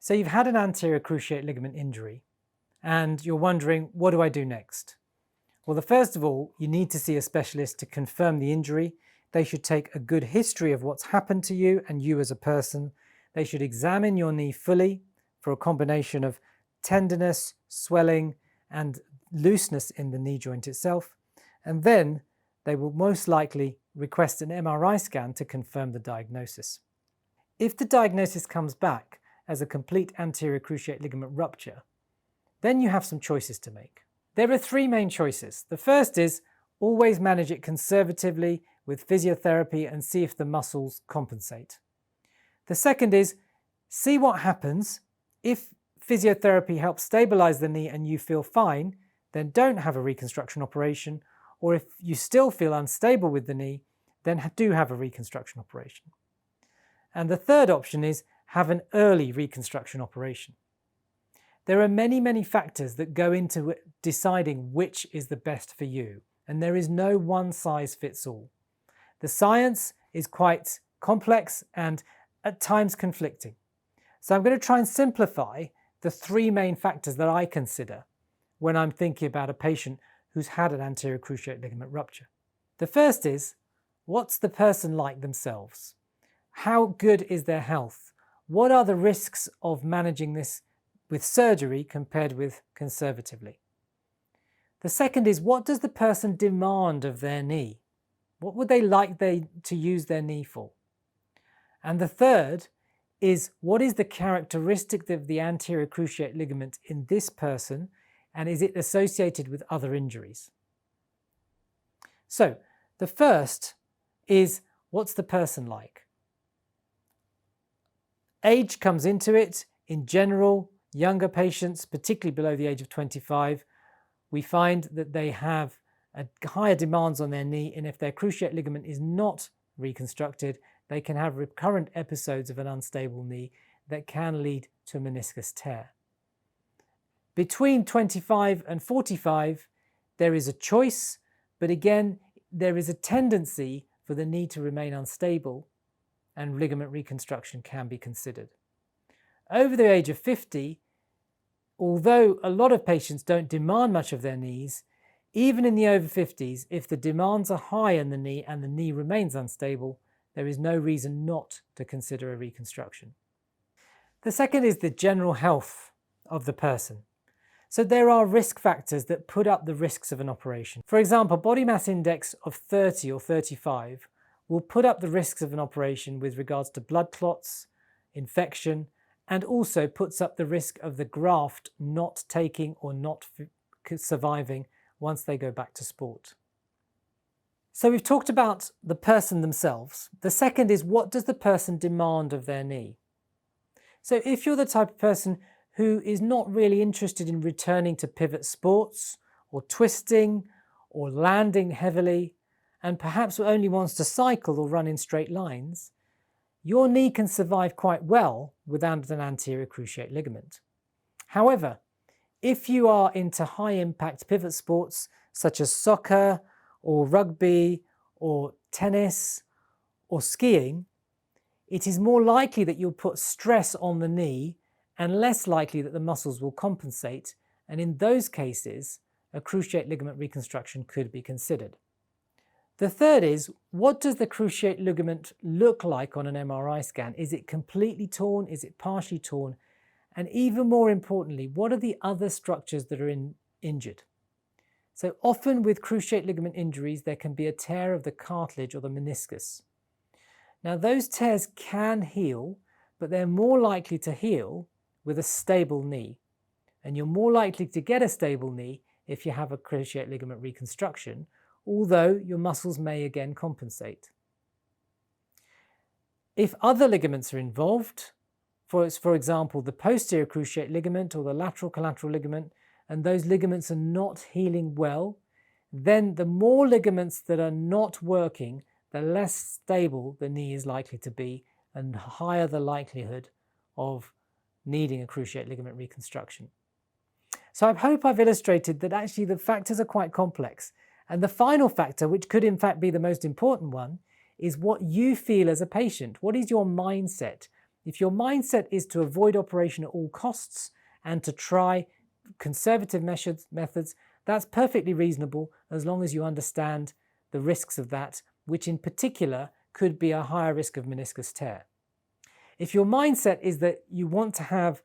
So you've had an anterior cruciate ligament injury and you're wondering, what do I do next? Well, first of all, you need to see a specialist to confirm the injury. They should take a good history of what's happened to you and you as a person. They should examine your knee fully for a combination of tenderness, swelling, and looseness in the knee joint itself. And then they will most likely request an MRI scan to confirm the diagnosis. If the diagnosis comes back as a complete anterior cruciate ligament rupture, then you have some choices to make. There are three main choices. The first is always manage it conservatively with physiotherapy and see if the muscles compensate. The second is see what happens. If physiotherapy helps stabilize the knee and you feel fine, then don't have a reconstruction operation. Or if you still feel unstable with the knee, then do have a reconstruction operation. And the third option is have an early reconstruction operation. There are many factors that go into deciding which is the best for you, and there is no one size fits all. The science is quite complex and at times conflicting. So I'm going to try and simplify the three main factors that I consider when I'm thinking about a patient who's had an anterior cruciate ligament rupture. The first is, what's the person like themselves? How good is their health? What are the risks of managing this with surgery compared with conservatively? The second is, what does the person demand of their knee? What would they like to use their knee for? And the third is, what is the characteristic of the anterior cruciate ligament in this person, and is it associated with other injuries? So the first is, what's the person like? Age comes into it. In general, younger patients, particularly below the age of 25, we find that they have higher demands on their knee, and if their cruciate ligament is not reconstructed, they can have recurrent episodes of an unstable knee that can lead to a meniscus tear. Between 25 and 45, there is a choice, but again, there is a tendency for the knee to remain unstable, and ligament reconstruction can be considered. Over the age of 50, although a lot of patients don't demand much of their knees, even in the over 50s, if the demands are high in the knee and the knee remains unstable, there is no reason not to consider a reconstruction. The second is the general health of the person. So there are risk factors that put up the risks of an operation. For example, body mass index of 30 or 35 will put up the risks of an operation with regards to blood clots, infection, and also puts up the risk of the graft not taking or not surviving once they go back to sport. So we've talked about the person themselves. The second is, what does the person demand of their knee? So if you're the type of person who is not really interested in returning to pivot sports or twisting or landing heavily, and perhaps only wants to cycle or run in straight lines, your knee can survive quite well without an anterior cruciate ligament. However, if you are into high impact pivot sports such as soccer or rugby or tennis or skiing, it is more likely that you'll put stress on the knee and less likely that the muscles will compensate, and in those cases, a cruciate ligament reconstruction could be considered. The third is, what does the cruciate ligament look like on an MRI scan? Is it completely torn? Is it partially torn? And even more importantly, what are the other structures that are injured? So often with cruciate ligament injuries, there can be a tear of the cartilage or the meniscus. Now those tears can heal, but they're more likely to heal with a stable knee. And you're more likely to get a stable knee if you have a cruciate ligament reconstruction, although your muscles may again compensate. If other ligaments are involved, for example, the posterior cruciate ligament or the lateral collateral ligament, and those ligaments are not healing well, then the more ligaments that are not working, the less stable the knee is likely to be, and higher the likelihood of needing a cruciate ligament reconstruction. So I hope I've illustrated that actually the factors are quite complex. And the final factor, which could in fact be the most important one, is what you feel as a patient. What is your mindset? If your mindset is to avoid operation at all costs and to try conservative methods, that's perfectly reasonable as long as you understand the risks of that, which in particular could be a higher risk of meniscus tear. If your mindset is that you want to have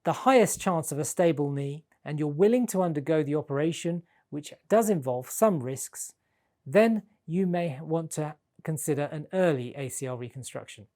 the highest chance of a stable knee and you're willing to undergo the operation, which does involve some risks, then you may want to consider an early ACL reconstruction.